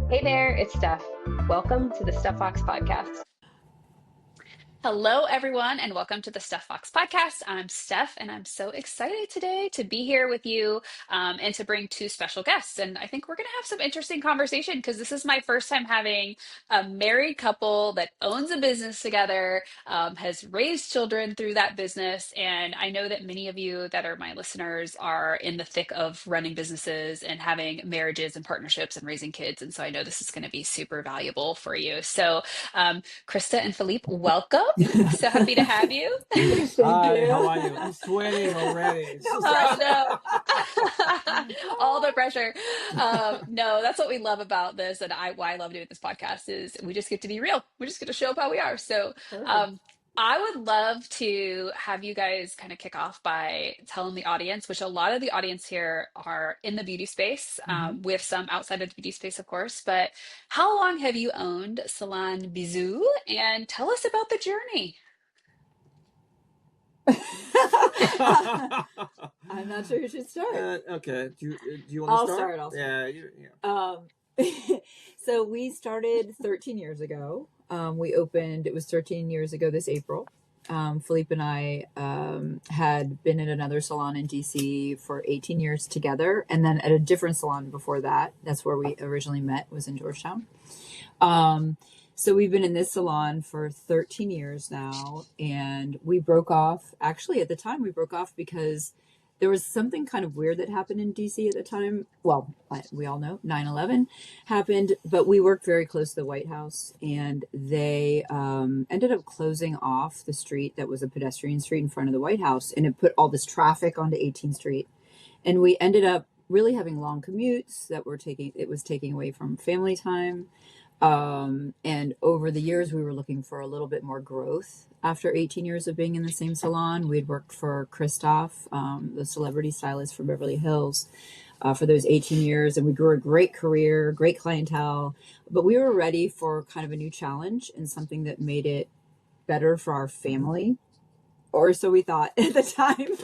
Hey there, it's Steph. Welcome to the Stef Fox Podcast. Hello, everyone, and welcome to the Stef Fox Podcast. I'm Steph, and I'm so excited today to be here with you and to bring two special guests. And I think we're going to have some interesting conversation because this is my first time having a married couple that owns a business together, has raised children through that business. And I know that many of you that are my listeners are in the thick of running businesses and having marriages and partnerships and raising kids. And so I know this is going to be super valuable for you. So, Krista and Philippe, welcome. So happy to have you. Hi, how are you? I'm sweating already. It's Oh, just I know. All the pressure. No, that's what we love about this, and why I love doing this podcast is we just get to be real. We just get to show up how we are. So, Perfect. um, I would love to have you guys kind of kick off by telling the audience, which a lot of the audience here are in the beauty space, Mhm. with some outside of the beauty space, of course. But how long have you owned Salon Bisoux? And tell us about the journey. I'm not sure who should start. Okay. Do you want to I'll start? start. I'll start. Yeah. So we started 13 years ago. We opened, it was 13 years ago this April. Philippe and I had been in another salon in DC for 18 years together. And then at a different salon before that, that's where we originally met, was in Georgetown. So we've been in this salon for 13 years now, and we broke off. Actually, at the time, we broke off because there was something kind of weird that happened in DC at the time. Well, we all know 9/11 happened, but we worked very close to the White House, and they ended up closing off the street that was a pedestrian street in front of the White House, and it put all this traffic onto 18th Street. And we ended up really having long commutes that was taking away from family time. And over the years, we were looking for a little bit more growth. After 18 years of being in the same salon, we'd worked for Christoph, the celebrity stylist from Beverly Hills, for those 18 years. And we grew a great career, great clientele, but we were ready for kind of a new challenge and something that made it better for our family. Or so we thought at the time.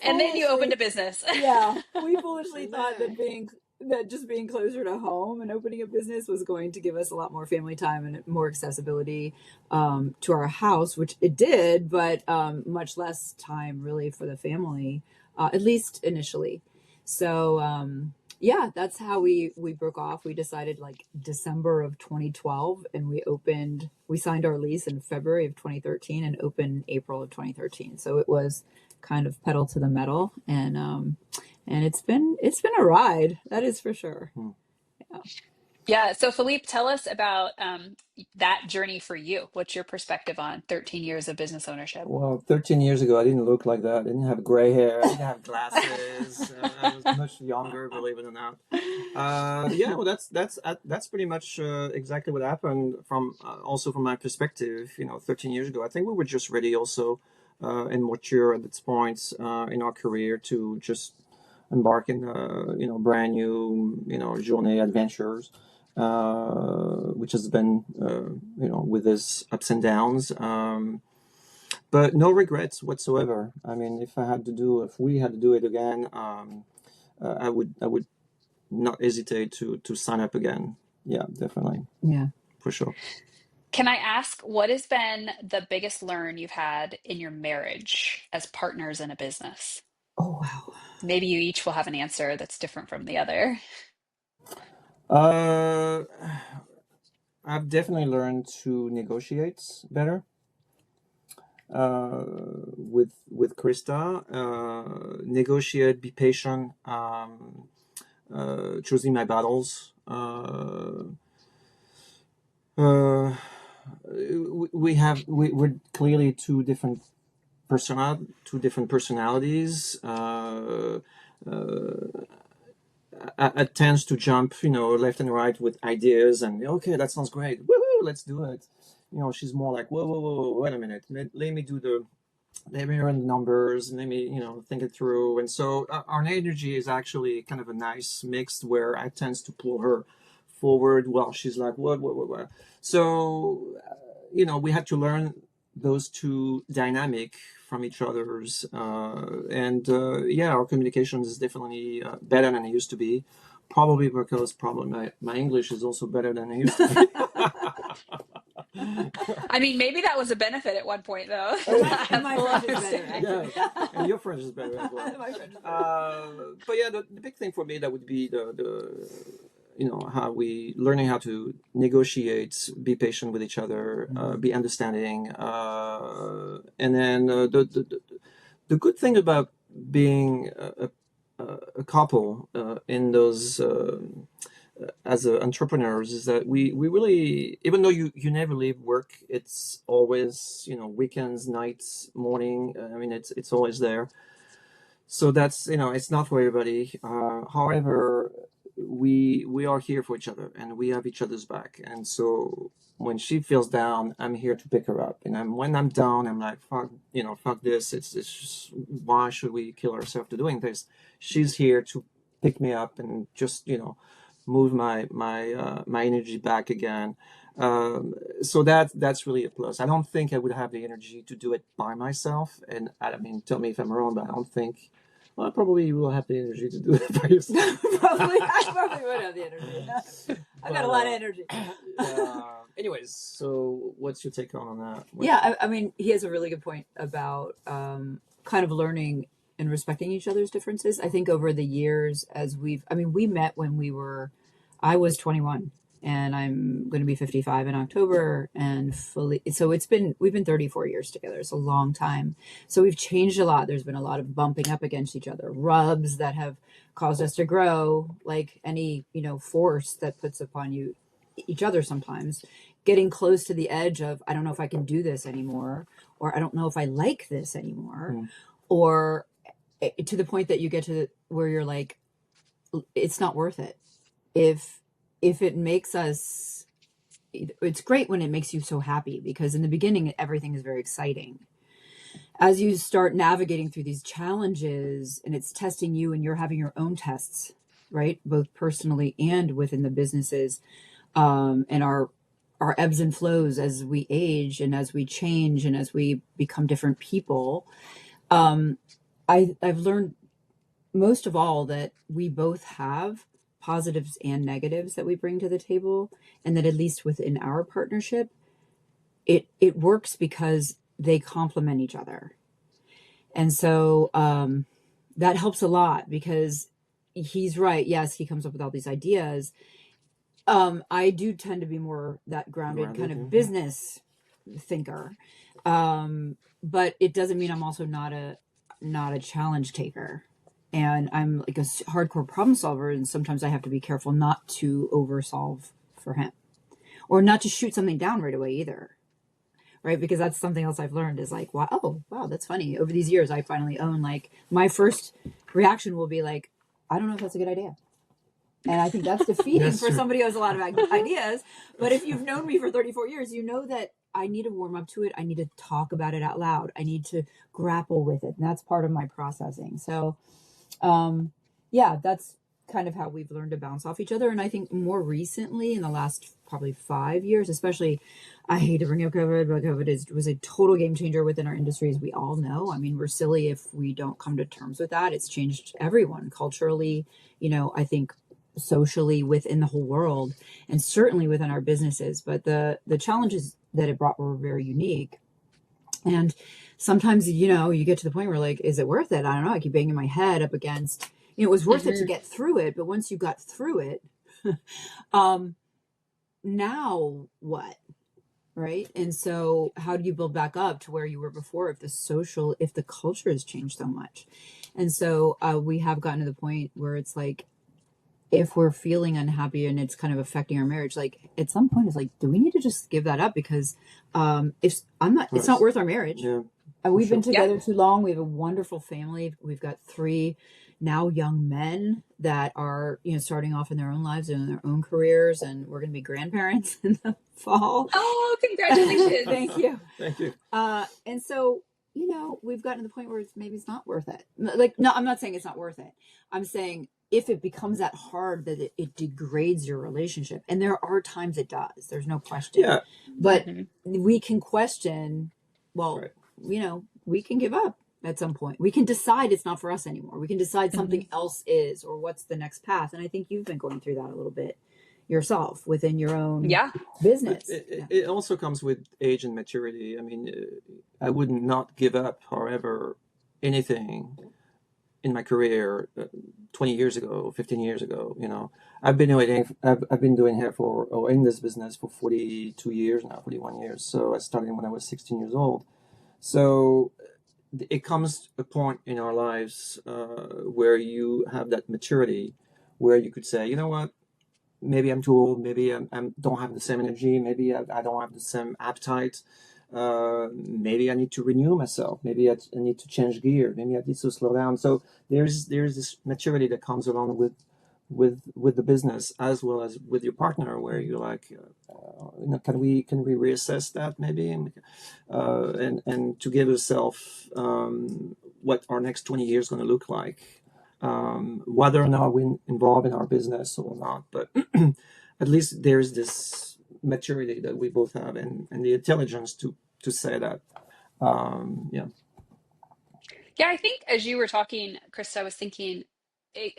And then you opened Foolishly- a business. yeah, we foolishly thought that just being closer to home and opening a business was going to give us a lot more family time and more accessibility to our house, which it did, but much less time really for the family, at least initially. So yeah, that's how we broke off. We decided like December of 2012, and we signed our lease in February of 2013 and opened April of 2013. So it was kind of pedal to the metal, and it's been a ride, that is for sure. Yeah. Yeah. So, Philippe, tell us about that journey for you. What's your perspective on 13 years of business ownership? Well, 13 years ago, I didn't look like that. I didn't have gray hair. I didn't have glasses. I was much younger, believe it or not. Yeah, well, that's pretty much exactly what happened from also from my perspective. 13 years ago, I think we were just ready also and mature at this point in our career to just embark in brand new journey adventures, which has been with its ups and downs, but no regrets whatsoever. I mean, if we had to do it again, I would not hesitate to sign up again. Yeah, definitely, Yeah. for sure. Can I ask what has been the biggest learn you've had in your marriage as partners in a business? Oh, wow. Maybe you each will have an answer that's different from the other. Uh, I've definitely learned to negotiate better with Krista. Negotiate, be patient, choosing my battles. Uh, we're clearly two different personalities. I tends to jump, left and right with ideas, and okay, that sounds great. Woohoo, let's do it. She's more like, whoa, whoa, whoa, wait a minute. Let me run the numbers, and let me, think it through. And so our energy is actually kind of a nice mix where I tends to pull her forward while she's like, what. So, we had to learn those two dynamic from each other's, and yeah, our communication is definitely better than it used to be. probably because my English is also better than it used to be. I mean, maybe that was a benefit at one point, though. And my French is better, actually. Yeah, and your French is better as well. My French is better. But yeah, the big thing for me that would be the how we learning how to negotiate, be patient with each other, be understanding, and then the good thing about being a couple in those as entrepreneurs is that we really, even though you never leave work, it's always weekends, nights, morning. I mean, it's always there. So that's it's not for everybody. However, we are here for each other and we have each other's back. And so when she feels down, I'm here to pick her up. And when I'm down, I'm like, fuck this. It's just, why should we kill ourselves to doing this? She's here to pick me up and just move my energy back again. So that's really a plus. I don't think I would have the energy to do it by myself. And I mean, tell me if I'm wrong, but I don't think. Well, I probably will have the energy to do it by yourself. I probably would have the energy. I've got a lot of energy. Anyways, so what's your take on that? Yeah, I mean, he has a really good point about kind of learning and respecting each other's differences. I think over the years, we met when I was 21 and I'm going to be 55 in October, and so we've been 34 years together. It's a long time. So we've changed a lot. There's been a lot of bumping up against each other, rubs that have caused us to grow, like any, force that puts upon each other sometimes, getting close to the edge of, I don't know if I can do this anymore, or I don't know if I like this anymore, or to the point that you get to where you're like, it's not worth it. If it makes us, it's great when it makes you so happy, because in the beginning, everything is very exciting. As you start navigating through these challenges and it's testing you and you're having your own tests, right? Both personally and within the businesses, and our ebbs and flows as we age and as we change and as we become different people. I've learned most of all that we both have positives and negatives that we bring to the table, and that at least within our partnership, it works because they complement each other. And so that helps a lot, because he's right. Yes, he comes up with all these ideas. I do tend to be more that grounded kind of business thinker. But it doesn't mean I'm also not a challenge taker. And I'm like a hardcore problem solver. And sometimes I have to be careful not to oversolve for him, or not to shoot something down right away either. Right. Because that's something else I've learned is like, wow, that's funny. Over these years, I finally own, like, my first reaction will be like, I don't know if that's a good idea. And I think that's defeating for somebody who has a lot of ideas. But if you've known me for 34 years, you know that I need to warm up to it. I need to talk about it out loud. I need to grapple with it. And that's part of my processing. So, that's kind of how we've learned to bounce off each other. And I think more recently, in the last probably 5 years, especially, I hate to bring up COVID, but COVID was a total game changer within our industry, as we all know. I mean, we're silly if we don't come to terms with that. It's changed everyone culturally, I think socially within the whole world, and certainly within our businesses. But the challenges that it brought were very unique. And sometimes, you get to the point where, like, is it worth it? I don't know. I keep banging my head up against, it was worth it to get through it. But once you got through it, now what? Right. And so how do you build back up to where you were before if the culture has changed so much? And so we have gotten to the point where it's like, if we're feeling unhappy and it's kind of affecting our marriage, like, at some point it's like, do we need to just give that up? Because it's not worth our marriage. Yeah. We've been together too long. We have a wonderful family. We've got 3 now young men that are, starting off in their own lives and in their own careers, and we're going to be grandparents in the fall. Oh, congratulations. Thank you. Thank you. And so, we've gotten to the point where maybe it's not worth it. Like, no, I'm not saying it's not worth it. I'm saying if it becomes that hard that it degrades your relationship, and there are times it does, there's no question. Yeah. But we can question, well, right. We can give up. at some point. We can decide it's not for us anymore. We can decide something else is, or what's the next path. And I think you've been going through that a little bit yourself within your own business. It also comes with age and maturity. I mean, I would not give up, however, anything in my career 20 years ago, 15 years ago. You know, I've been doing hair in this business for 42 years now, 41 years. So I started when I was 16 years old. So it comes a point in our lives where you have that maturity, where you could say, you know what, maybe I'm too old, maybe I don't have the same energy, maybe I don't have the same appetite, maybe I need to renew myself, maybe I need to change gear, maybe I need to slow down. So there's this maturity that comes along with the business as well as with your partner, where you're like, can we reassess that maybe, and to give yourself what our next 20 years is going to look like. Whether or not we're involved in our business or not, but at least there's this maturity that we both have, and the intelligence to say that. Yeah, I think as you were talking, Krista, I was thinking,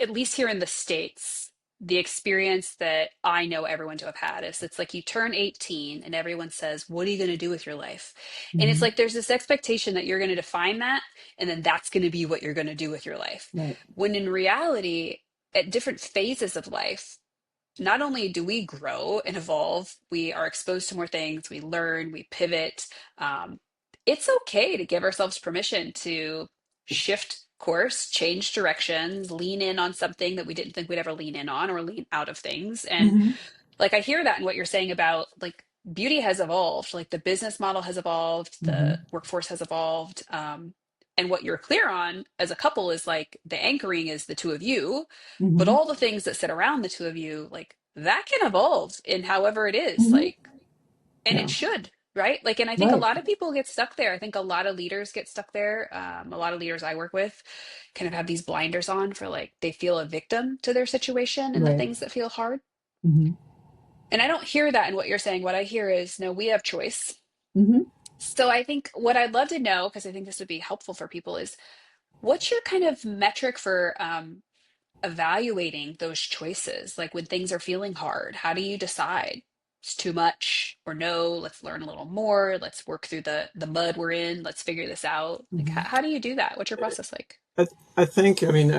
at least here in the States, the experience that I know everyone to have had is it's like you turn 18 and everyone says, what are you going to do with your life? And it's like there's this expectation that you're going to define that, and then that's going to be what you're going to do with your life. Right. When in reality, at different phases of life, not only do we grow and evolve, we are exposed to more things, we learn, we pivot. It's okay to give ourselves permission to shift course, change directions, lean in on something that we didn't think we'd ever lean in on, or lean out of things. And like, I hear that in what you're saying about like beauty has evolved, like the business model has evolved, the workforce has evolved. And what you're clear on as a couple is like the anchoring is the two of you, but all the things that sit around the two of you, like that can evolve in however it is, like, and it should, right? Like, and I think a lot of people get stuck there. I think a lot of leaders get stuck there. A lot of leaders I work with kind of have these blinders on for like, they feel a victim to their situation and the things that feel hard. And I don't hear that in what you're saying. What I hear is, no, we have choice. So I think what I'd love to know, because I think this would be helpful for people, is what's your kind of metric for evaluating those choices? Like when things are feeling hard, how do you decide it's too much, or no, let's learn a little more, let's work through the mud we're in, let's figure this out? Like how do you do that? What's your process like? I think, I mean,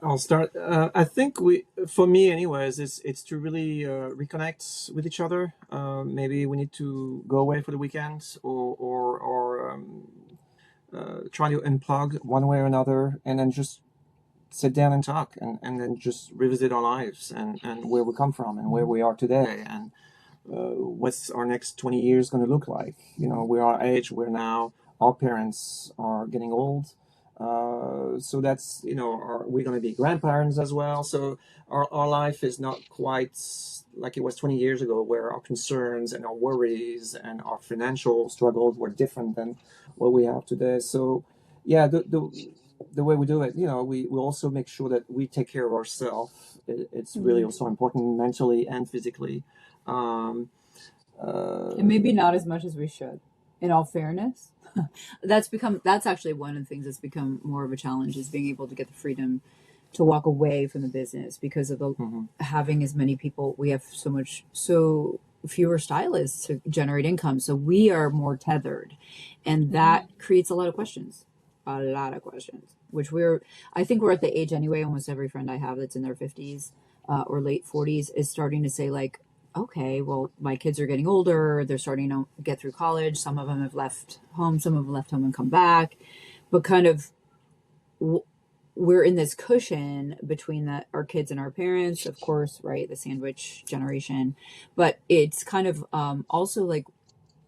I'll start. I think for me anyways, it's to really reconnect with each other. Maybe we need to go away for the weekend, or try to unplug one way or another, and then just sit down and talk, and then just revisit our lives, and where we come from and where we are today, and what's our next 20 years going to look like. You know, we're our age, we're now, our parents are getting old. So that's, you know, we're going to be grandparents as well. So our life is not quite like it was 20 years ago, where our concerns and our worries and our financial struggles were different than what we have today. So yeah, the way we do it, you know, we also make sure that we take care of ourselves. It's really also important mentally and physically. And maybe not as much as we should, in all fairness. That's actually one of the things that's become more of a challenge, is being able to get the freedom to walk away from the business because of the having as many people. We have so fewer stylists to generate income, so we are more tethered, and that creates a lot of questions, which I think we're at the age anyway. Almost every friend I have that's in their 50s or late 40s is starting to say, like, okay, well, my kids are getting older. They're starting to get through college. Some of them have left home. Some have left home and come back. But kind of we're in this cushion between our kids and our parents, of course, right? The sandwich generation. But it's kind of also like,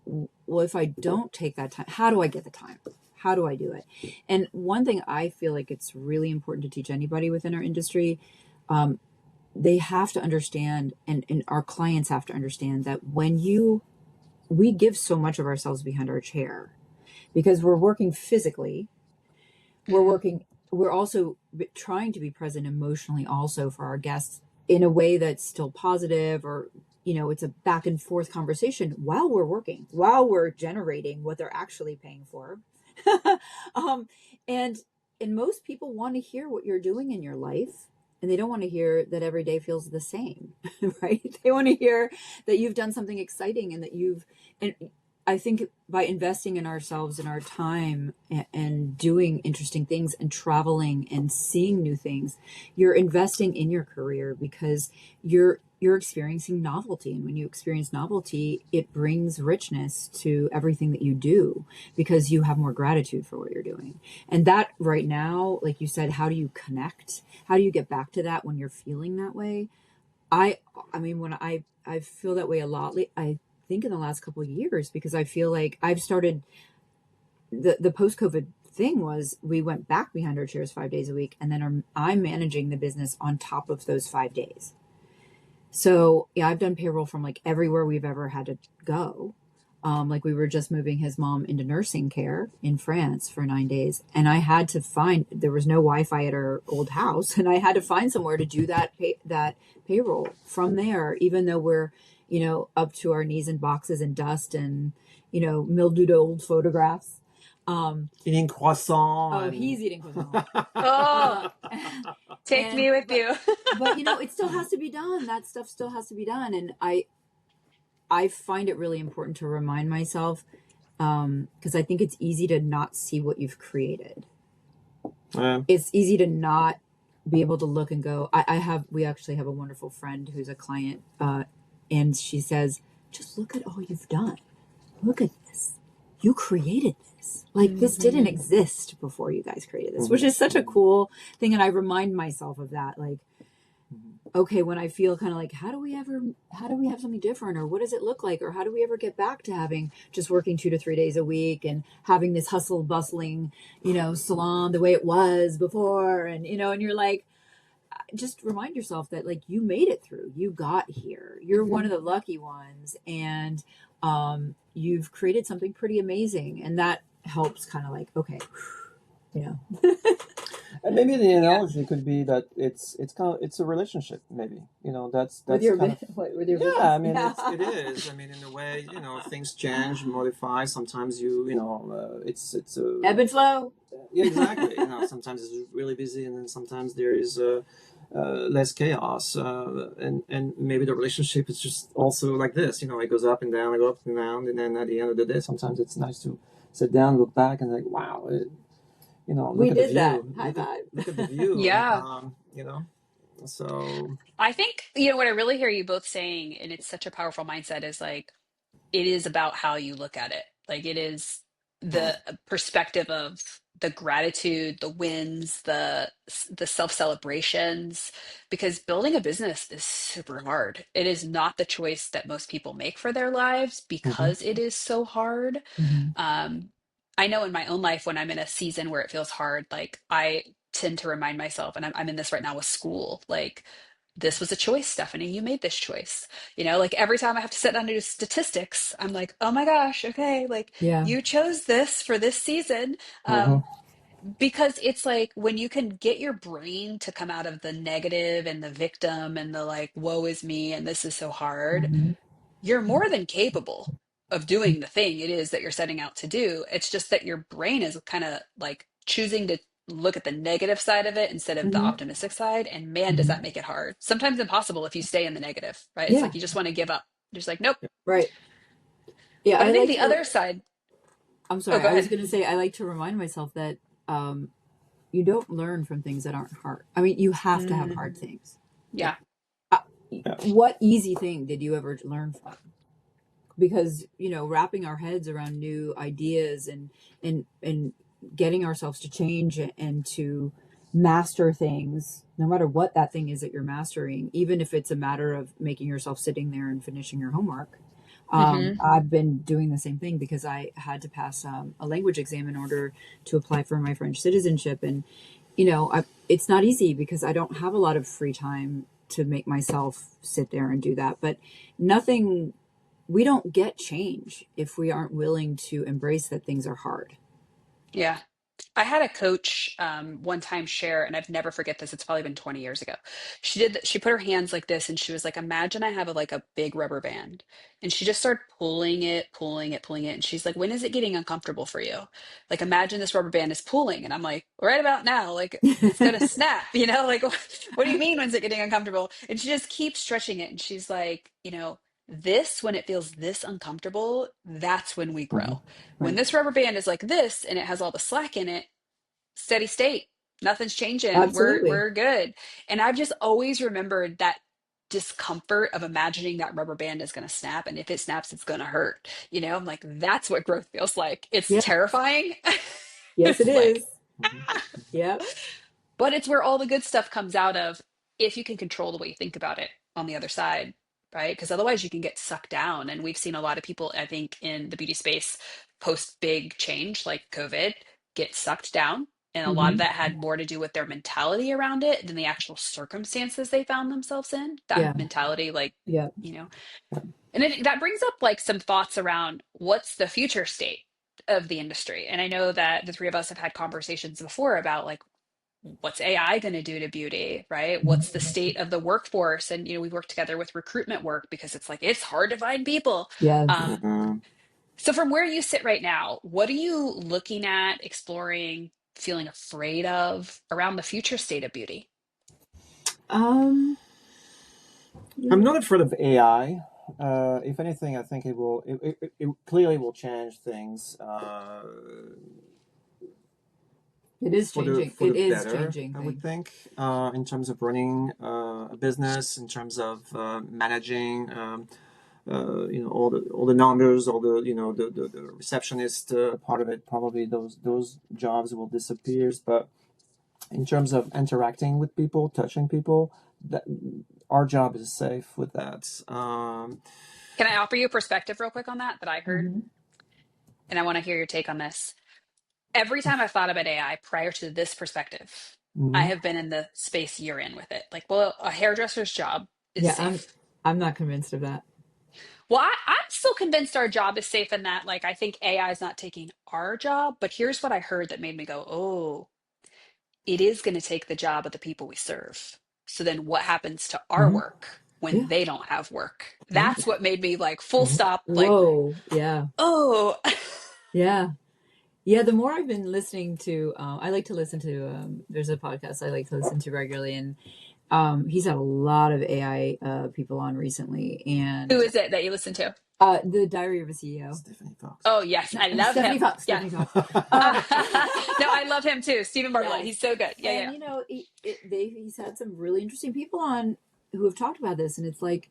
well, if I don't take that time, how do I get the time? How do I do it? And one thing I feel like it's really important to teach anybody within our industry, they have to understand, and our clients have to understand, that we give so much of ourselves behind our chair because we're working physically. We're also trying to be present emotionally also for our guests in a way that's still positive, or, you know, it's a back and forth conversation while we're working, while we're generating what they're actually paying for. And most people want to hear what you're doing in your life, and they don't want to hear that every day feels the same, right? They want to hear that you've done something exciting and that and I think by investing in ourselves and our time and doing interesting things and traveling and seeing new things, you're investing in your career because you're experiencing novelty. And when you experience novelty, it brings richness to everything that you do because you have more gratitude for what you're doing. And that right now, like you said, how do you connect? How do you get back to that when you're feeling that way? I mean, when I feel that way a lot, I think in the last couple of years, because I feel like I've started the post-COVID thing was we went back behind our chairs 5 days a week. And then I'm managing the business on top of those 5 days. So yeah, I've done payroll from like everywhere we've ever had to go. Like we were just moving his mom into nursing care in France for 9 days. And I had to there was no Wi-Fi at our old house. And I had to find somewhere to do that payroll from there, even though we're, up to our knees in boxes and dust and, mildewed old photographs. Eating croissant. Oh, he's eating croissant. Oh, take me with you. But it still has to be done. That stuff still has to be done. And I find it really important to remind myself, because I think it's easy to not see what you've created. It's easy to not be able to look and go, we actually have a wonderful friend who's a client, and she says, just look at all you've done. Look at this. You created this. Like this didn't exist before you guys created this, which is such a cool thing. And I remind myself of that. Like, okay, when I feel kind of like, how do we have something different? Or what does it look like? Or how do we ever get back to just working 2 to 3 days a week and having this hustle bustling, salon the way it was before. And, and you're like, just remind yourself that like you made it through, you got here, you're one of the lucky ones. And, you've created something pretty amazing. And that helps kind of like, okay, And maybe the analogy could be that it's a relationship. Maybe that's with your kind of, with your yeah. I mean, it is. I mean, in a way, things change, modify. Sometimes it's a ebb and flow. Yeah, exactly. Sometimes it's really busy, and then sometimes there is less chaos. And maybe the relationship is just also like this. It goes up and down, and then at the end of the day, sometimes it's nice to sit down, look back, and like, wow. We did that. High five. Look at the view. Yeah. So I think, what I really hear you both saying, and it's such a powerful mindset, is like, it is about how you look at it. Like it is the perspective of the gratitude, the wins, the self-celebrations, because building a business is super hard. It is not the choice that most people make for their lives because it is so hard. I know in my own life, when I'm in a season where it feels hard, like I tend to remind myself, and I'm in this right now with school, like this was a choice, Stephanie, you made this choice. Like every time I have to sit down to do statistics, I'm like, oh my gosh, okay, like you chose this for this season. Because it's like when you can get your brain to come out of the negative and the victim and the like, woe is me, and this is so hard, you're more than capable of doing the thing it is that you're setting out to do. It's just that your brain is kind of like choosing to look at the negative side of it instead of the optimistic side. And man, does that make it hard. Sometimes impossible if you stay in the negative, right? It's like you just want to give up. You're just like, nope. Right. Yeah. But I think the other side. I'm sorry. I was going to say, I like to remind myself that you don't learn from things that aren't hard. I mean, you have to have hard things. Yeah. What easy thing did you ever learn from? Because, wrapping our heads around new ideas and getting ourselves to change and to master things, no matter what that thing is that you're mastering, even if it's a matter of making yourself sitting there and finishing your homework. I've been doing the same thing because I had to pass a language exam in order to apply for my French citizenship. And, it's not easy because I don't have a lot of free time to make myself sit there and do that. But we don't get change if we aren't willing to embrace that things are hard. Yeah. I had a coach one time share, and I've never forget this. It's probably been 20 years ago. She put her hands like this, and she was like, "Imagine I have like a big rubber band," and she just started pulling it, pulling it, pulling it, and she's like, "When is it getting uncomfortable for you? Like, imagine this rubber band is pulling," and I'm like, "Right about now, like it's gonna snap, you know? Like, what do you mean when's it getting uncomfortable?" And she just keeps stretching it, and she's like, this when it feels this uncomfortable, that's when we Mhm. grow. When Right. this rubber band is like this and it has all the slack in it, steady state, nothing's changing. Absolutely. We're good. And I've just always remembered that discomfort of imagining that rubber band is going to snap, and if it snaps it's going to hurt. I'm like, that's what growth feels like. It's Yeah. terrifying. Yes, it It's like, is. Mhm. Yep. but it's where all the good stuff comes out of, if you can control the way you think about it on the other side, right? Because otherwise you can get sucked down. And we've seen a lot of people, I think, in the beauty space post big change like COVID get sucked down. And a lot of Hmm. that had more to do with their mentality around it than the actual circumstances they found themselves in. That Yeah. mentality, like, Yeah. you know, and that brings up like some thoughts around what's the future state of the industry. And I know that the three of us have had conversations before about like, what's AI going to do to beauty, right? What's the state of the workforce? And, we work together with recruitment work because it's like, it's hard to find people. Yes. Mhm. So from where you sit right now, what are you looking at, exploring, feeling afraid of around the future state of beauty? Um, I'm not afraid of AI. If anything, I think it clearly will change things it is for changing. the It is better. changing I would things. think in terms of running a business, in terms of managing. All the numbers, all the the receptionist part of it. Probably those jobs will disappear. But in terms of interacting with people, touching people, that our job is safe with that. Can I offer you a perspective real quick on that I heard? Hmm. And I want to hear your take on this. Every time I've thought about AI prior to this perspective, I Mhm. have been in the space you're in with it. Like, well, a hairdresser's job is Yeah, safe. I'm not convinced of that. Well, I'm still convinced our job is safe in that, like, I think AI is not taking our job, but here's what I heard that made me go, oh, it is going to take the job of the people we serve. So then what happens to our Mhm. work when Yeah. they don't have work? Mhm. That's what made me like full Mhm. stop, like, Whoa. Yeah. oh, Yeah. Yeah. The more I've been listening to, I like to listen to, there's a podcast I like to listen to regularly, and he's had a lot of AI people on recently, who and is it that you listen to? The Diary of a CEO. Stephanie Fox. Oh, yes, I love Stephanie him. Fox. Yeah. Stephanie Fox. Um, No, I love him too. Stephen Bartlett. yes. He's so good. Yeah, And yeah. he's had some really interesting people on who have talked about this, and it's like,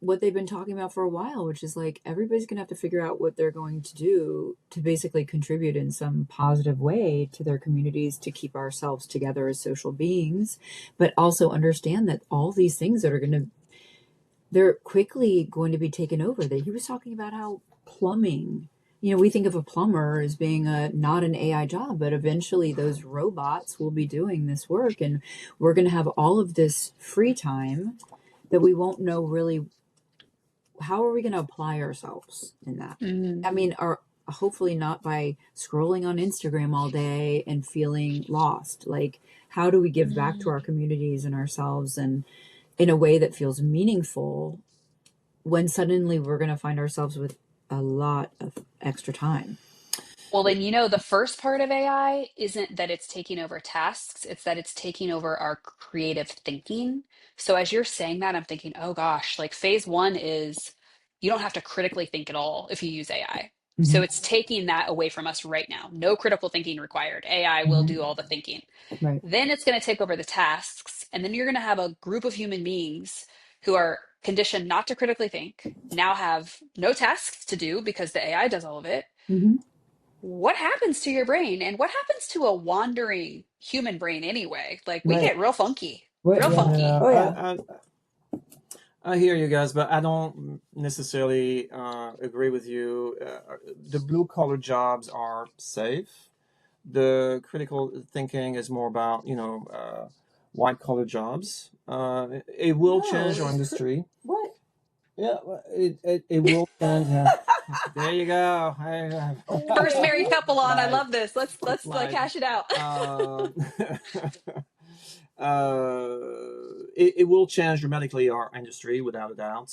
what they've been talking about for a while, which is like everybody's gonna have to figure out what they're going to do to basically contribute in some positive way to their communities, to keep ourselves together as social beings, but also understand that all these things that are they're quickly going to be taken over. That he was talking about how plumbing, we think of a plumber as being not an AI job, but eventually those robots will be doing this work, and we're going to have all of this free time that we won't know really how are we going to apply ourselves in that. Mm. I mean, hopefully not by scrolling on Instagram all day and feeling lost. Like, how do we give back to our communities and ourselves, and in a way that feels meaningful, when suddenly we're going to find ourselves with a lot of extra time. Well, then, the first part of AI isn't that it's taking over tasks, it's that it's taking over our creative thinking. So as you're saying that, I'm thinking, oh gosh, like phase one is you don't have to critically think at all if you use AI. So Mhm. it's taking that away from us right now. No critical thinking required. AI will Mhm. do all the thinking. Right. Then it's going to take over the tasks. And then you're going to have a group of human beings who are conditioned not to critically think, now have no tasks to do because the AI does all of it. Mhm. What happens to your brain, and what happens to a wandering human brain anyway? Like, we Right. get real funky, Right. real Yeah. funky. Oh yeah. I hear you guys, but I don't necessarily agree with you. The blue collar jobs are safe. The critical thinking is more about white collar jobs. It will change our No. industry. What? Yeah, it will change. There you go. First married couple on. I Like, love this. Let's like, cash it out. uh, it will change dramatically our industry without a doubt.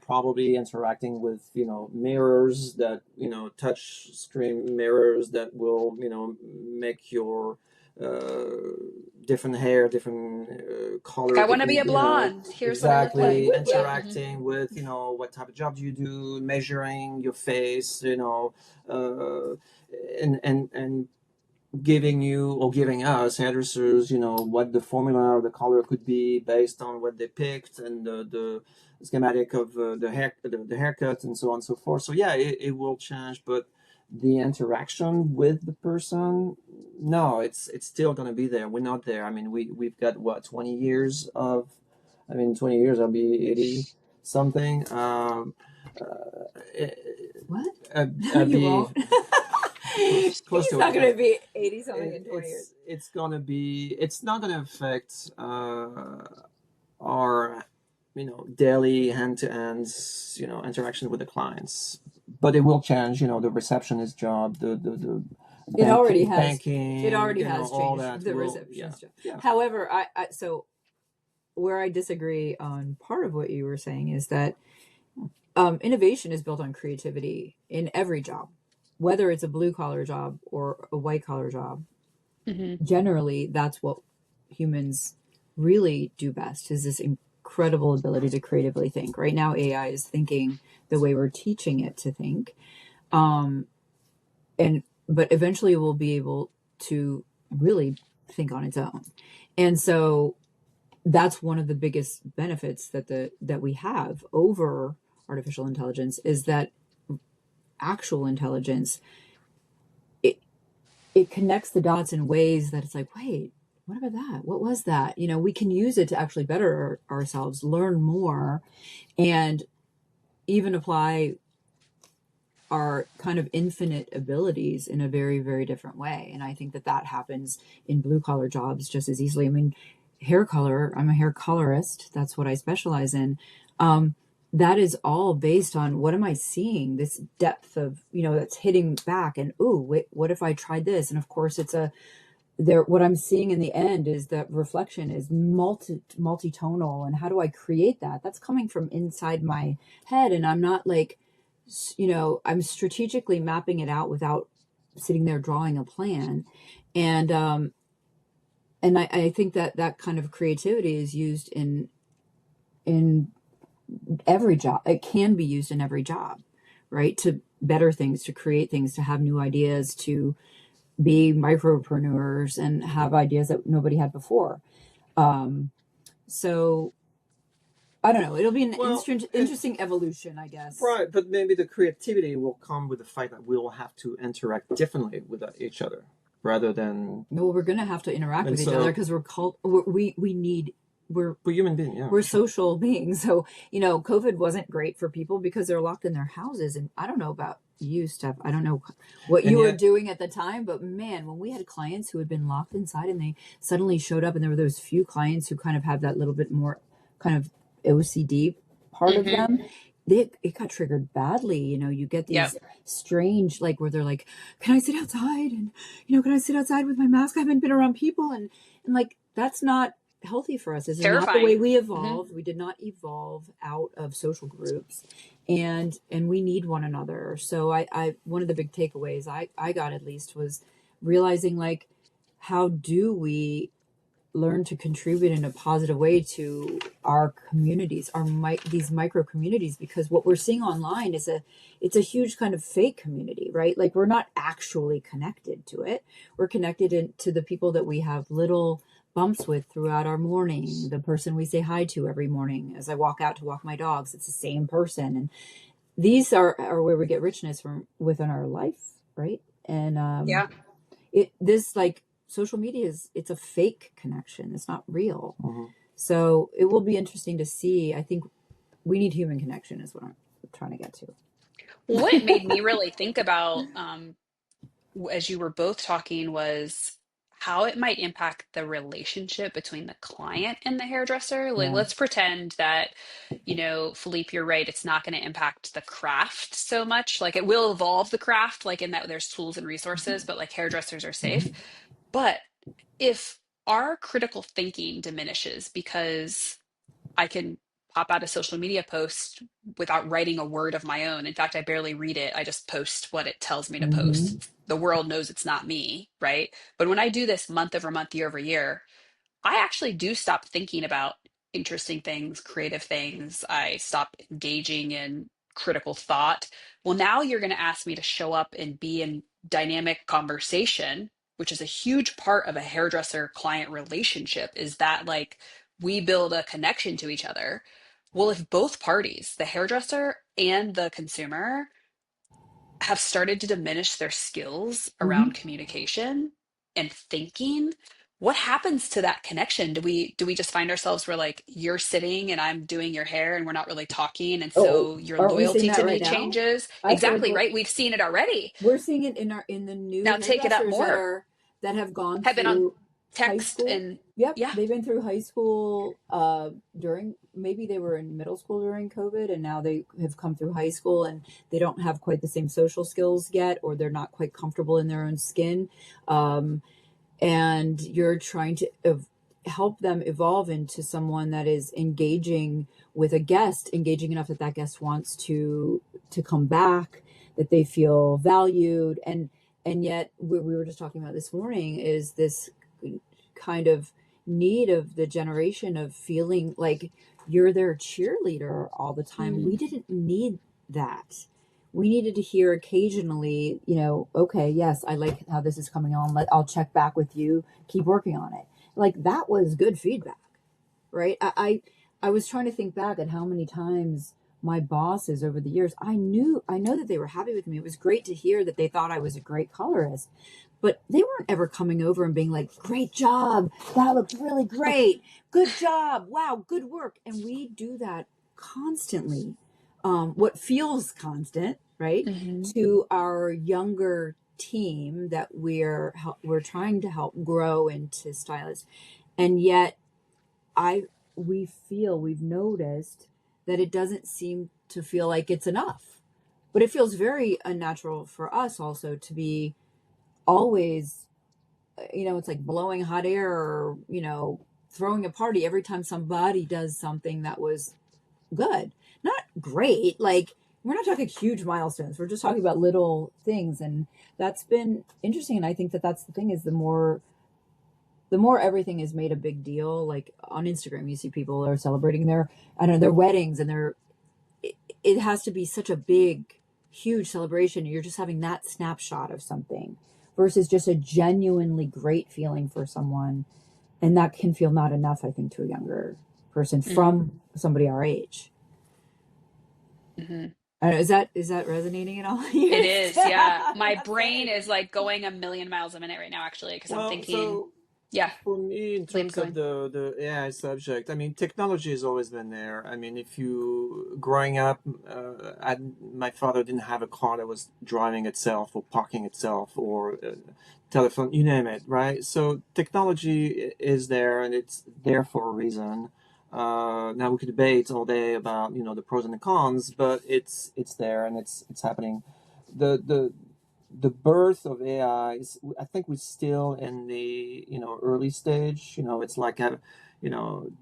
Probably interacting with mirrors that touch screen mirrors that will make your different hair, different color, I want to be different a blonde. Here's what I look exactly like. Yeah. interacting with what type of job do you do, measuring your face, uh, and giving you or giving us hairdressers, what the formula or the color could be based on what they picked and the schematic of the haircut and so on and so forth. So yeah, it will change, but the interaction with the person, no, it's still going to be there. We're not there. I mean, we've got what 20 years of, 20 years, I'll be 80 something. What? I'd You be won't. close He's to not it. going to be 80 something in 20 years. It's not gonna affect our daily hand-to-hand interaction with the clients, but it will change the receptionist job, the It already has. banking, It already has all changed that the will, receptionist job. yeah. However, so where I disagree on part of what you were saying is that innovation is built on creativity in every job, whether it's a blue collar job or a white collar job. Generally, that's what humans really do best, is this incredible ability to creatively think. Right now, AI is thinking the way we're teaching it to think. But eventually we'll be able to really think on its own. And so that's one of the biggest benefits that we have over artificial intelligence, is that actual intelligence, it connects the dots in ways that it's like, wait, what about that? What was that? We can use it to actually better ourselves, learn more, and even apply our kind of infinite abilities in a very, very different way. And I think that happens in blue collar jobs just as easily. I mean, hair color, I'm a hair colorist. That's what I specialize in. That is all based on, what am I seeing? This depth of, that's hitting back, and, ooh, wait, what if I tried this? And of course what I'm seeing in the end is that reflection is multi-tonal. And how do I create that? That's coming from inside my head. And I'm not like, I'm strategically mapping it out without sitting there drawing a plan. And I think that kind of creativity is used in every job. It can be used in every job, right? To better things, to create things, to have new ideas, to be micropreneurs and have ideas that nobody had before. So I don't know. It'll be an interesting evolution, I guess. Right, but maybe the creativity will come with the fact that we will have to interact differently with each other, rather than. Well, we're going to have to interact with each other because we're human beings. Yeah, we're social beings. So COVID wasn't great for people because they're locked in their houses. And I don't know about you, Steph. I don't know what you were doing at the time, but man, when we had clients who had been locked inside and they suddenly showed up, and there were those few clients who kind of have that little bit more kind of OCD part of them, it got triggered badly. You get these strange, like, where they're like, can I sit outside? And can I sit outside with my mask? I haven't been around people. And like, that's not healthy for us. This is not the way we evolved. We did not evolve out of social groups, and we need one another. So I one of the big takeaways I got, at least, was realizing, like, how do we learn to contribute in a positive way to our communities, these micro communities, because what we're seeing online is it's a huge kind of fake community, right? Like, we're not actually connected to it. We're connected to the people that we have little bumps with throughout our morning, the person we say hi to every morning as I walk out to walk my dogs. It's the same person. And these are where we get richness from within our life, right? And social media it's a fake connection. It's not real. So it will be interesting to see. I think we need human connection, is what I'm trying to get to. What made me really think about, as you were both talking, was how it might impact the relationship between the client and the hairdresser. Like, Yeah. let's pretend that, Philippe, you're right. It's not going to impact the craft so much. Like, it will evolve the craft, like in that there's tools and resources, but like hairdressers are safe. But if our critical thinking diminishes because I can pop out a social media post without writing a word of my own. In fact, I barely read it. I just post what it tells me to Mm-hmm. post. The world knows it's not me, right? But when I do this month over month, year over year, I actually do stop thinking about interesting things, creative things. I stop engaging in critical thought. Well, now you're going to ask me to show up and be in dynamic conversation, which is a huge part of a hairdresser client relationship, is that like we build a connection to each other. Well, if both parties, the hairdresser and the consumer, have started to diminish their skills Mm-hmm. around communication and thinking, what happens to that connection? Do we just find ourselves where like you're sitting and I'm doing your hair and we're not really talking, and Oh, so your aren't we seeing loyalty to that me right now? changes? I feel like Exactly, right? We've seen it already. we're seeing it in the new Now take it up hairdressers more. that have gone Have been on through high text school. and Yep, yeah. they've been through high school during, maybe they were in middle school during COVID, and now they have come through high school and they don't have quite the same social skills yet, or they're not quite comfortable in their own skin. And you're trying to help them evolve into someone that is engaging with a guest, engaging enough that that guest wants to come back, that they feel valued. And yet what we were just talking about this morning is this kind of need of the generation of feeling like you're their cheerleader all the time. We didn't need that. We needed to hear occasionally, okay, yes, I like how this is coming on. I'll check back with you. Keep working on it. Like, that was good feedback, right? I was trying to think back at how many times my bosses over the years, I know that they were happy with me. It was great to hear that they thought I was a great colorist, but they weren't ever coming over and being like, great job. That looks really great. Good job. Wow. Good work. And we do that constantly. What feels constant, right? Mhm. To our younger team that we're trying to help grow into stylists. And yet we've noticed that it doesn't seem to feel like it's enough, but it feels very unnatural for us also to be always, it's like blowing hot air, or, throwing a party every time somebody does something that was good, not great. Like, we're not talking huge milestones. We're just talking about little things. And that's been interesting. And I think that that's the thing, is the more everything is made a big deal, like on Instagram, you see people are celebrating their weddings, and it has to be such a big, huge celebration. You're just having that snapshot of something versus just a genuinely great feeling for someone. And that can feel not enough, I think, to a younger person from somebody our age. Mhm. I don't know, is that resonating at all? It is, yeah. My brain is like going a million miles a minute right now, actually, because I'm Well, thinking, so yeah, for me, in Philippe's terms of going. the AI subject, I mean, technology has always been there. I mean, if you growing up, my father didn't have a car that was driving itself or parking itself, or telephone, you name it, right? So technology is there, and it's there for a reason. Now we could debate all day about the pros and the cons, but it's there and it's happening. The birth of AI is, I think, we're still in the early stage. It's like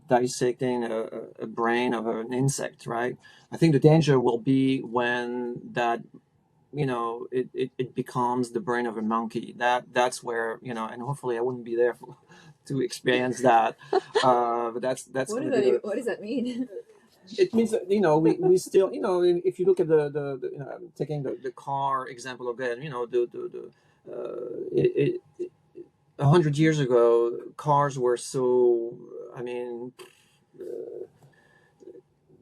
dissecting a brain of an insect, right? I think the danger will be when that it becomes the brain of a monkey. That's where and hopefully I wouldn't be there to experience that. But that's What going does to be the. what does that mean? It means that we still if you look at the taking the car example again, it 100 years ago cars were so, I mean,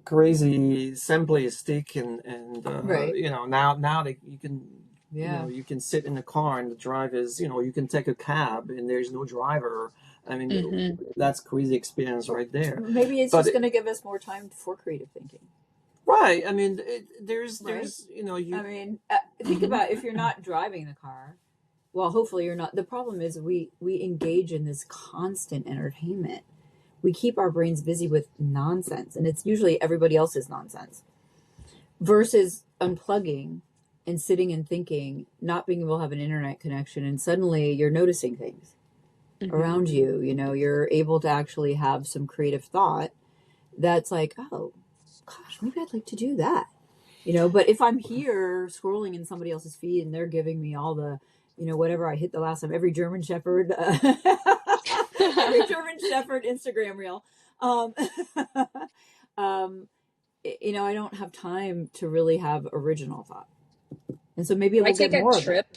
crazy simplistic, and Right. now you can Yeah. you can sit in the car and the drive is you can take a cab and there's no driver. I mean, Mm-hmm. that's crazy experience right there. Maybe it's But just going to give us more time for creative thinking. right, I mean, there's Right. you. I mean, think about if you're not driving the car, well, hopefully you're not. The problem is we engage in this constant entertainment. We keep our brains busy with nonsense, and it's usually everybody else's nonsense, versus unplugging and sitting and thinking, not being able to have an internet connection, and suddenly you're noticing things around you. You know, you're able to actually have some creative thought that's like, oh gosh, maybe I'd like to do that. You know, but if I'm here scrolling in somebody else's feed and they're giving me all the, you know, whatever I hit the last time, every German Shepherd, every German Shepherd Instagram reel, you know, I don't have time to really have original thought. And so maybe I we'll get take a more of it. trip.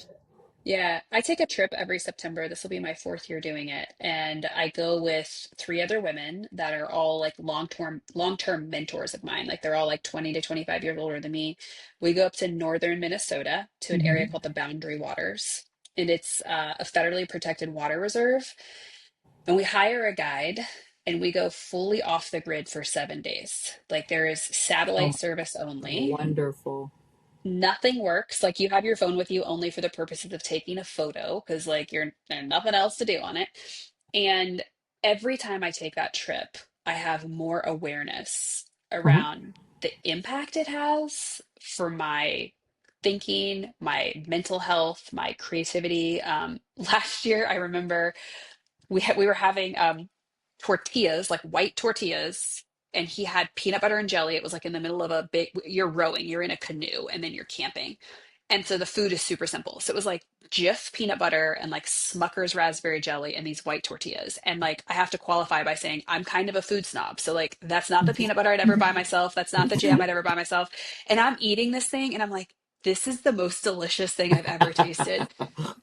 Yeah, I take a trip every September. This will be my fourth year doing it. And I go with three other women that are all like long-term mentors of mine. Like they're all like 20 to 25 years older than me. We go up to northern Minnesota to an area Mm-hmm. called the Boundary Waters. And it's a federally protected water reserve. And we hire a guide and we go fully off the grid for 7 days. Like there is satellite Oh, service only. wonderful. Nothing works. Like you have your phone with you only for the purposes of taking a photo because like there's nothing else to do on it. And every time I take that trip, I have more awareness Uh-huh. around the impact it has for my thinking, my mental health, my creativity. Last year, I remember we were having tortillas, like white tortillas, and he had peanut butter and jelly. It was like in the middle of a big, you're rowing, you're in a canoe, and then you're camping. And so the food is super simple. So it was like Jif peanut butter and like Smucker's raspberry jelly and these white tortillas. And like I have to qualify by saying I'm kind of a food snob. So like that's not the peanut butter I'd ever buy myself. That's not the jam I'd ever buy myself. And I'm eating this thing and I'm like, this is the most delicious thing I've ever tasted.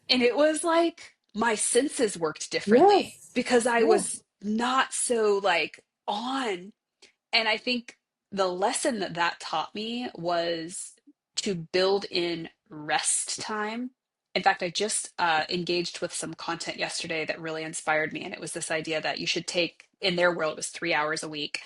And it was like my senses worked differently Yes. because I Yeah. was not so like on. And I think the lesson that that taught me was to build in rest time. In fact, I just engaged with some content yesterday that really inspired me. And it was this idea that you should take, in their world, it was 3 hours a week,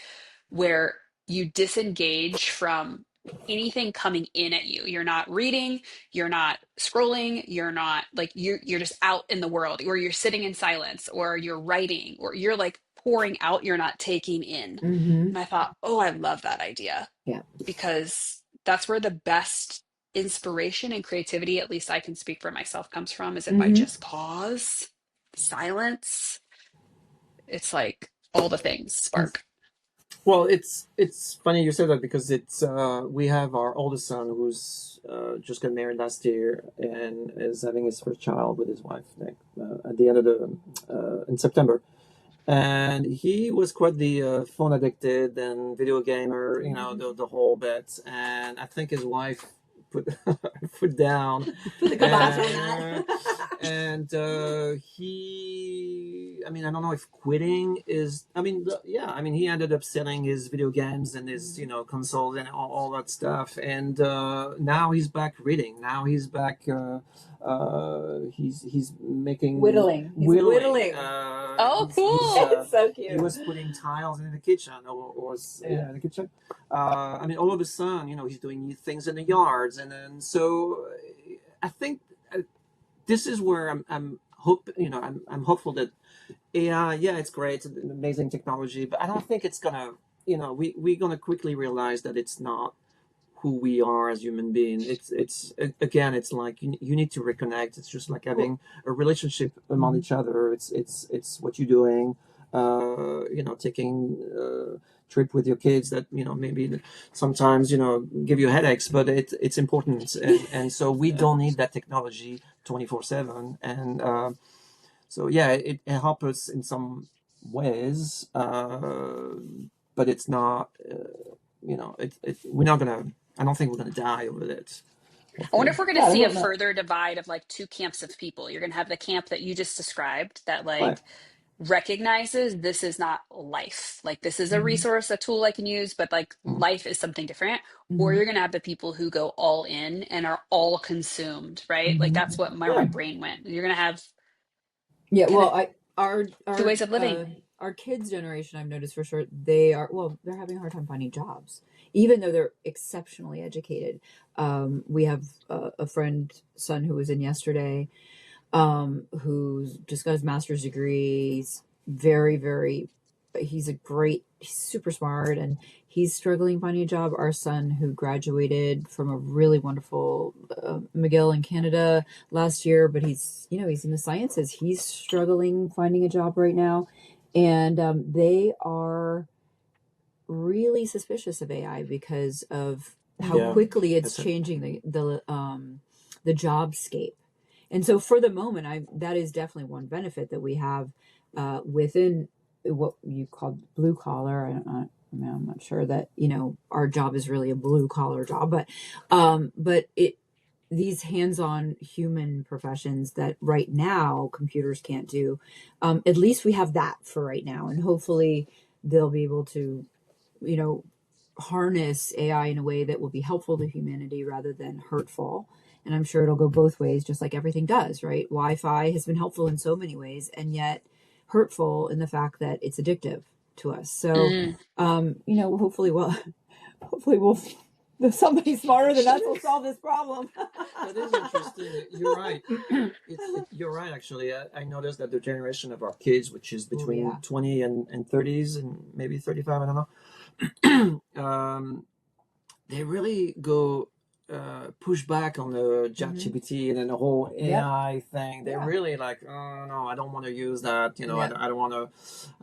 where you disengage from anything coming in at you. You're not reading, you're not scrolling, you're not like you're just out in the world, or you're sitting in silence, or you're writing, or you're like pouring out, you're not taking in. Mm-hmm. And I thought, oh, I love that idea Yeah. because that's where the best inspiration and creativity, at least I can speak for myself, comes from, is if I Mm-hmm. just pause, silence. It's like all the things spark. Well, it's funny you said that because it's we have our oldest son who's just got married last year and is having his first child with his wife at the end of the in September, and he was quite the phone addicted and video gamer, you know, the whole bit. And I think his wife put her foot down, Put the kibosh on that. and he, I mean, I don't know if quitting is, I mean, yeah, I mean, he ended up selling his video games and his, you know, consoles and all that stuff. And now he's back reading. Now he's back, he's making Whittling. He's whittling. Oh, cool. It's so cute. He was putting tiles in the kitchen in the kitchen. I mean, all of a sudden, you know, he's doing new things in the yards. And then, so I think this is where I'm hopeful that AI, yeah, it's great, it's an amazing technology, but I don't think it's gonna, you know, we're gonna quickly realize that it's not who we are as human beings. It's again, it's like you need to reconnect. It's just like having a relationship among each other. It's what you're doing, you know, taking trip with your kids that, you know, maybe sometimes, you know, give you headaches, but it's important. And so we don't need that technology 24/7. And so, yeah, it helps us in some ways, but it's not, you know, we're not going to, I don't think we're going to die over it. I wonder if we're going to Yeah, I see a hope not. further divide of like two camps of people. You're going to have the camp that you just described that Right. like recognizes this is not life. Like this is a resource, a tool I can use, but like life is something different. Or you're going to have the people who go all in and are all consumed, right? Like that's what where my brain went. You're going to have Yeah, kind well, of our two ways of living. our kids' generation, I've noticed for sure, they're having a hard time finding jobs, even though they're exceptionally educated. We have a friend son who was in yesterday. who's just got his master's degree. He's he's super smart, and he's struggling finding a job. Our son, who graduated from a really wonderful McGill in Canada last year, but he's in the sciences. He's struggling finding a job right now, and they are really suspicious of AI because of how quickly it's changing the jobscape. And so for the moment, that is definitely one benefit that we have within what you call blue collar. I'm not sure that, our job is really a blue collar job, but these hands-on human professions that right now computers can't do, at least we have that for right now. And hopefully they'll be able to, harness AI in a way that will be helpful to humanity rather than hurtful. And I'm sure it'll go both ways, just like everything does, right? Wi-Fi has been helpful in so many ways, and yet hurtful in the fact that it's addictive to us. So, hopefully we'll somebody smarter than us will solve this problem. That is interesting. You're right. You're right, actually. I noticed that the generation of our kids, which is between 20 and 30s and maybe 35, I don't know, they really go push back on the ChatGPT and then the whole AI thing. They're really like, oh no, I don't want to use that. I don't want to.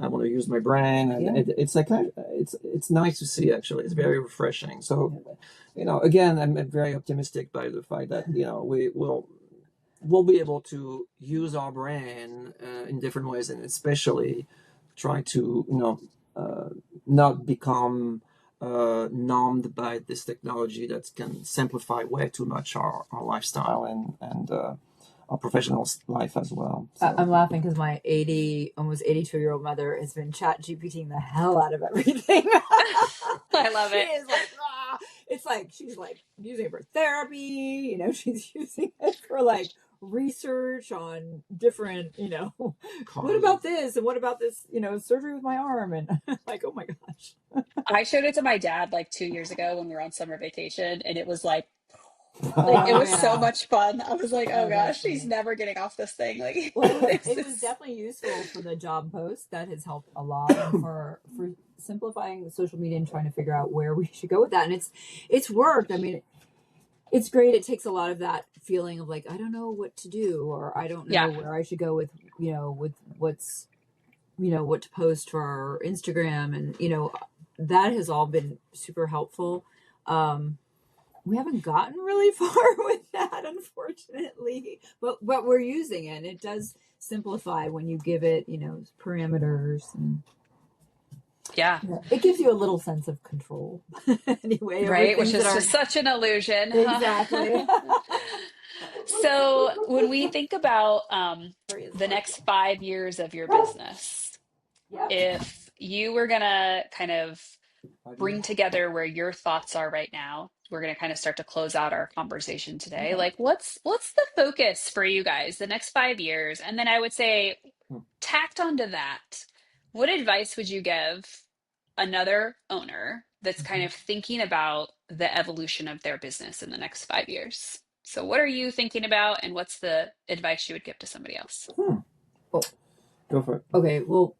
I want to use my brain, and it's like it's nice to see. Actually, it's very refreshing. So, again, I'm very optimistic by the fact that we'll be able to use our brain in different ways, and especially try to not become numbed by this technology that can simplify way too much our lifestyle and our professional life as well. So. I'm laughing because my almost 82-year-old mother has been chat GPTing the hell out of everything. I love it. She is like, it's like she's like using it for therapy. She's using it for like research on different, what about this and what about this, surgery with my arm, and like, oh my gosh. I showed it to my dad like 2 years ago when we were on summer vacation, and it was like it was so much fun. I was like, oh gosh, he's never getting off this thing. Like, it was definitely useful for the job post. That has helped a lot for simplifying the social media and trying to figure out where we should go with that. And it's worked. I mean, it's great. It takes a lot of that feeling of like, I don't know what to do, or I don't know where I should go with, with what's, what to post for our Instagram. And, that has all been super helpful. We haven't gotten really far with that, unfortunately, but we're using it. And it does simplify when you give it, parameters, and it gives you a little sense of control anyway, right? Which is just such an illusion. Exactly. So when we think about the next 5 years of your business, if you were gonna kind of bring together where your thoughts are right now, we're going to kind of start to close out our conversation today. Okay. Like, what's the focus for you guys the next 5 years? And then I would say, tacked onto that, what advice would you give another owner that's kind of thinking about the evolution of their business in the next 5 years? So what are you thinking about, and what's the advice you would give to somebody else? Well, go for it. Okay. Well,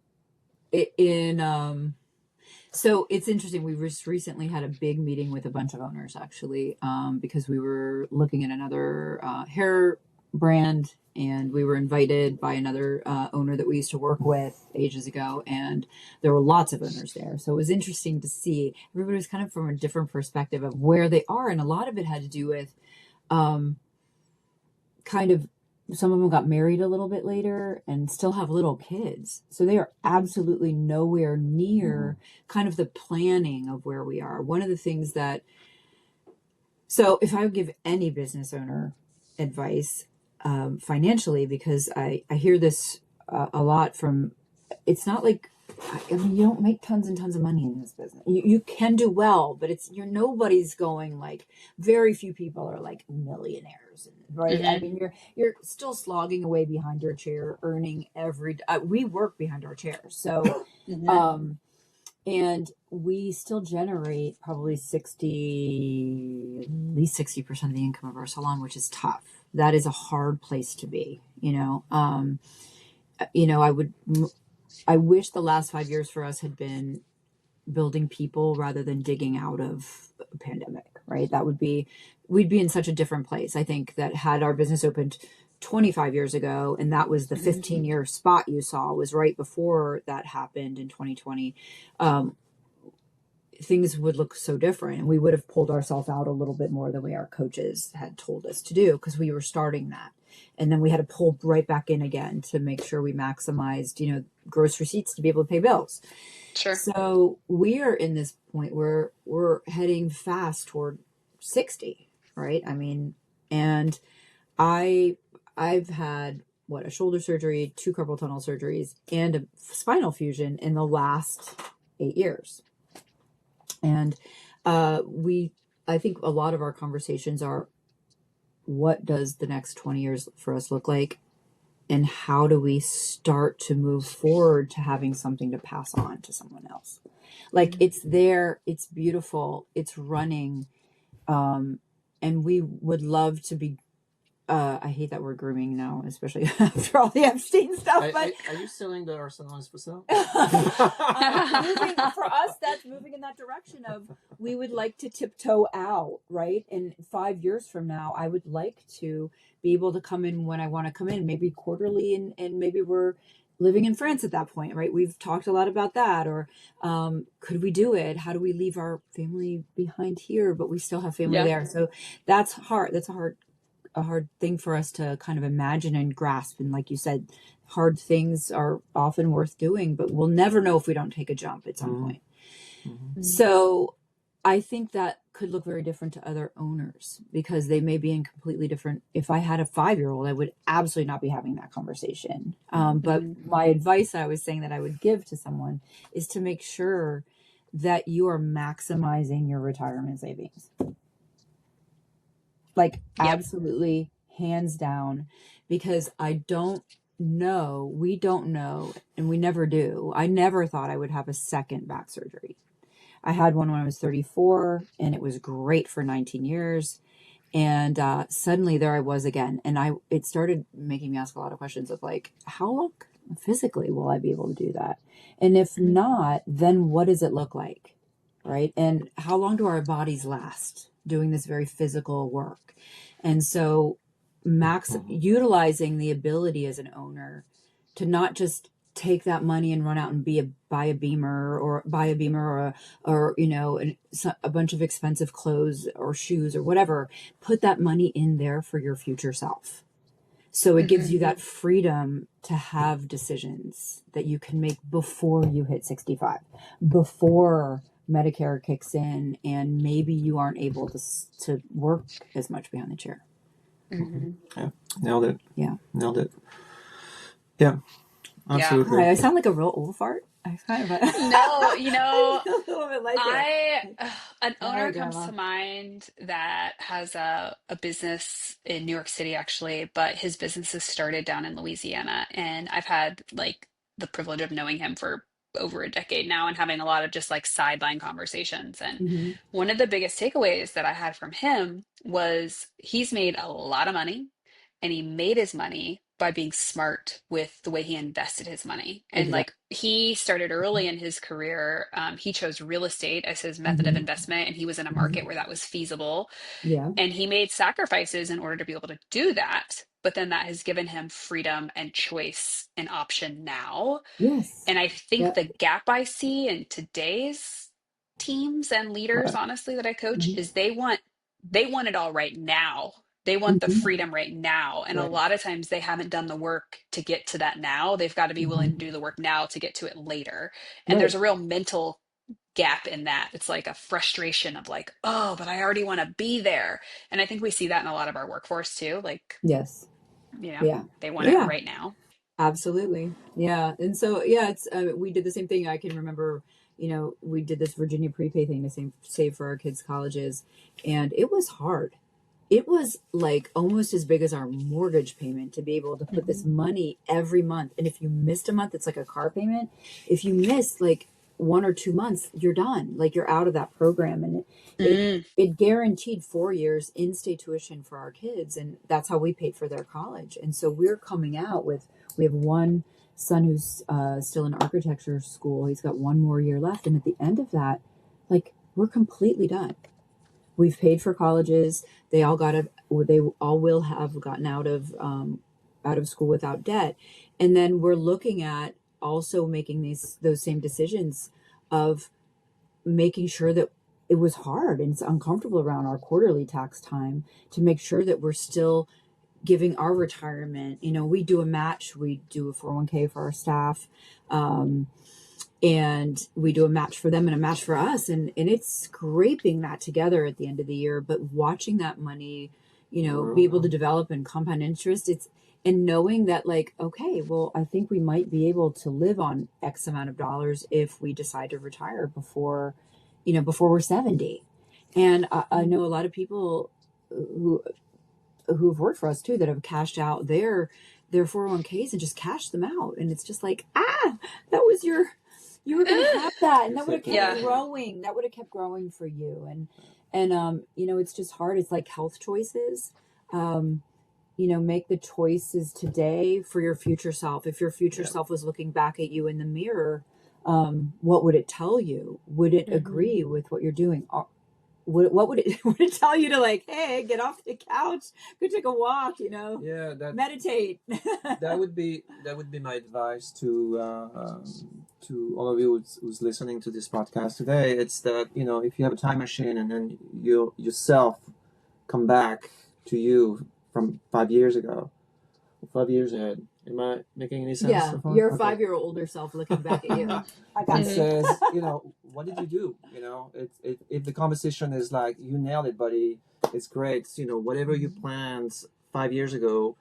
so it's interesting. We just recently had a big meeting with a bunch of owners, actually, because we were looking at another hair brand, and we were invited by another owner that we used to work with ages ago, and there were lots of owners there. So it was interesting to see. Everybody was kind of from a different perspective of where they are, and a lot of it had to do with kind of, some of them got married a little bit later and still have little kids. So they are absolutely nowhere near kind of the planning of where we are. One of the things so if I would give any business owner advice financially, because I hear this a lot from, it's not like, I mean, you don't make tons and tons of money in this business. You can do well, but nobody's going like, very few people are like millionaires, right? Mm-hmm. I mean, you're still slogging away behind your chair, earning we work behind our chairs. So, And we still generate probably at least 60% of the income of our salon, which is tough. That is a hard place to be, I wish the last 5 years for us had been building people rather than digging out of a pandemic, right? We'd be in such a different place. I think that had our business opened 25 years ago, and that was the 15-year spot you saw was right before that happened in 2020, things would look so different. And we would have pulled ourselves out a little bit more the way our coaches had told us to do, because we were starting that. And then we had to pull right back in again to make sure we maximized, gross receipts to be able to pay bills. Sure. So we are in this point where we're heading fast toward 60, right? I mean, and I've had a shoulder surgery, 2 carpal tunnel surgeries, and a spinal fusion in the last 8 years. And I think a lot of our conversations are, what does the next 20 years for us look like? And how do we start to move forward to having something to pass on to someone else? Like, it's there, it's beautiful, it's running. And we would love to be, I hate that word grooming now, especially after all the Epstein stuff. But are you selling the salons for sale? For us, that's moving in that direction of, we would like to tiptoe out, right? And 5 years from now, I would like to be able to come in when I want to come in, maybe quarterly, and maybe we're living in France at that point, right? We've talked a lot about that. Or could we do it? How do we leave our family behind here, but we still have family there? So that's hard. That's a hard thing for us to kind of imagine and grasp. And like you said, hard things are often worth doing, but we'll never know if we don't take a jump at some point. So I think that could look very different to other owners, because they may be in completely different. If I had a 5-year-old, I would absolutely not be having that conversation. But my advice I was saying that I would give to someone is to make sure that you are maximizing your retirement savings. Like, absolutely, hands down, because we don't know, and we never do. I never thought I would have a second back surgery. I had one when I was 34, and it was great for 19 years. And suddenly there I was again. And it started making me ask a lot of questions of like, how long physically will I be able to do that? And if not, then what does it look like? Right? And how long do our bodies last doing this very physical work? And so utilizing the ability as an owner to not just take that money and run out and buy a Beamer or a bunch of expensive clothes or shoes or whatever. Put that money in there for your future self. So it gives you that freedom to have decisions that you can make before you hit 65, before Medicare kicks in, and maybe you aren't able to work as much behind the chair. Yeah, nailed it. Yeah, nailed it. Yeah, absolutely. I sound like a real old fart. I kind of No, a little bit like an owner Grandma. comes to mind that has a business in New York City, actually, but his business is started down in Louisiana. And I've had like the privilege of knowing him for over a decade now and having a lot of just like sideline conversations. And one of the biggest takeaways that I had from him was he's made a lot of money, and he made his money by being smart with the way he invested his money. And like, he started early in his career. He chose real estate as his method of investment, and he was in a market where that was feasible. And he made sacrifices in order to be able to do that. But then that has given him freedom and choice and option now. And I think the gap I see in today's teams and leaders, honestly, that I coach, is they want it all right now. They want the freedom right now. And a lot of times they haven't done the work to get to that now. They've got to be willing to do the work now to get to it later. And there's a real mental gap in that. It's like a frustration of like, oh, but I already want to be there. And I think we see that in a lot of our workforce too. Like, they want it right now. Absolutely. Yeah. And so, it's, we did the same thing. I can remember, we did this Virginia prepay thing to save for our kids' colleges, and it was hard. It was like almost as big as our mortgage payment to be able to put this money every month. And if you missed a month, it's like a car payment. If you missed, like, 1 or 2 months, you're done. Like you're out of that program. And it guaranteed 4 years in-state tuition for our kids. And that's how we paid for their college. And so we're coming out with, we have one son who's still in architecture school. He's got 1 more year left. And at the end of that, like we're completely done. We've paid for colleges. They all will have gotten out of school without debt. And then we're looking at also making those same decisions of making sure that it was hard and it's uncomfortable around our quarterly tax time to make sure that we're still giving our retirement. We do a match. We do a 401k for our staff. And we do a match for them and a match for us. And it's scraping that together at the end of the year, but watching that money, be able to develop and compound interest, and knowing that like, okay, well, I think we might be able to live on X amount of dollars if we decide to retire before we're 70. And I know a lot of people who've worked for us too, that have cashed out their 401ks and just cashed them out. And it's just like, that was you were going to have that. And that would have kept growing. That would have kept growing for you. And it's just hard. It's like health choices. Make the choices today for your future self. If your future self was looking back at you in the mirror, what would it tell you? Would it agree with what you're doing? What would it tell you to like, hey, get off the couch, go take a walk, meditate. that would be my advice to all of you who's listening to this podcast today. It's that, if you have a time machine and then you yourself come back to you from 5 years ago, 5 years ahead. Am I making any sense? Yeah, so far? your 5-year-old older self looking back at you. I got it says, what did you do? If the conversation is like, you nailed it, buddy, it's great. Whatever you planned 5 years ago,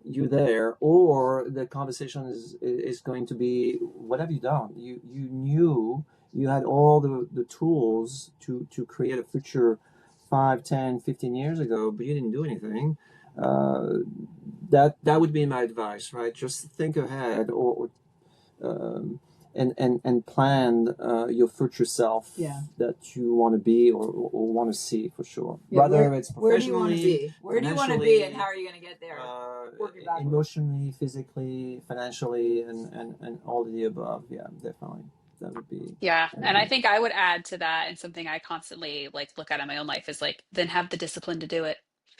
you're there. Or the conversation is going to be, what have you done? You knew you had all the tools to create a future 5, 10, 15 years ago, but you didn't do anything. That would be my advice, right? Just think ahead, or and plan your future self that you want to be or want to see for sure. Whether it's professionally, where do you want to be, and how are you going to get there? Emotionally, physically, financially, and all of the above. Yeah, definitely. That would be. Yeah. And I think I would add to that, and something I constantly look at in my own life is then have the discipline to do it.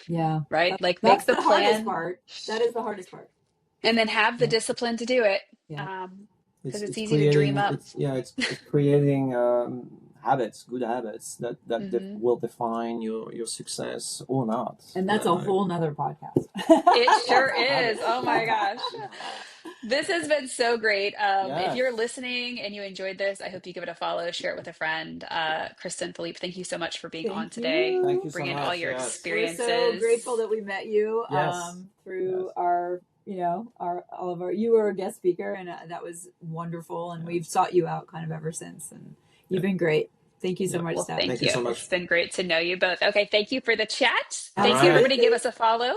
Yeah. Right. Make the plan. Part. That is the hardest part. And then have the discipline to do it. Yeah. Because it's easy to dream up. It's creating habits, good habits that will define your success or not. And that's a whole nother podcast. It sure is. Oh my gosh. This has been so great. If you're listening and you enjoyed this, I hope you give it a follow, share it with a friend. Krista and Philippe, thank you so much for being on today. Thank you so bringing much. All your experiences. We're so grateful that we met you through our, you were a guest speaker, and that was wonderful. And we've sought you out kind of ever since, and you've been great. Thank you so much, Stef. Thank you so much. It's been great to know you both. Okay, thank you for the chat. Thank you, everybody. Give us a follow.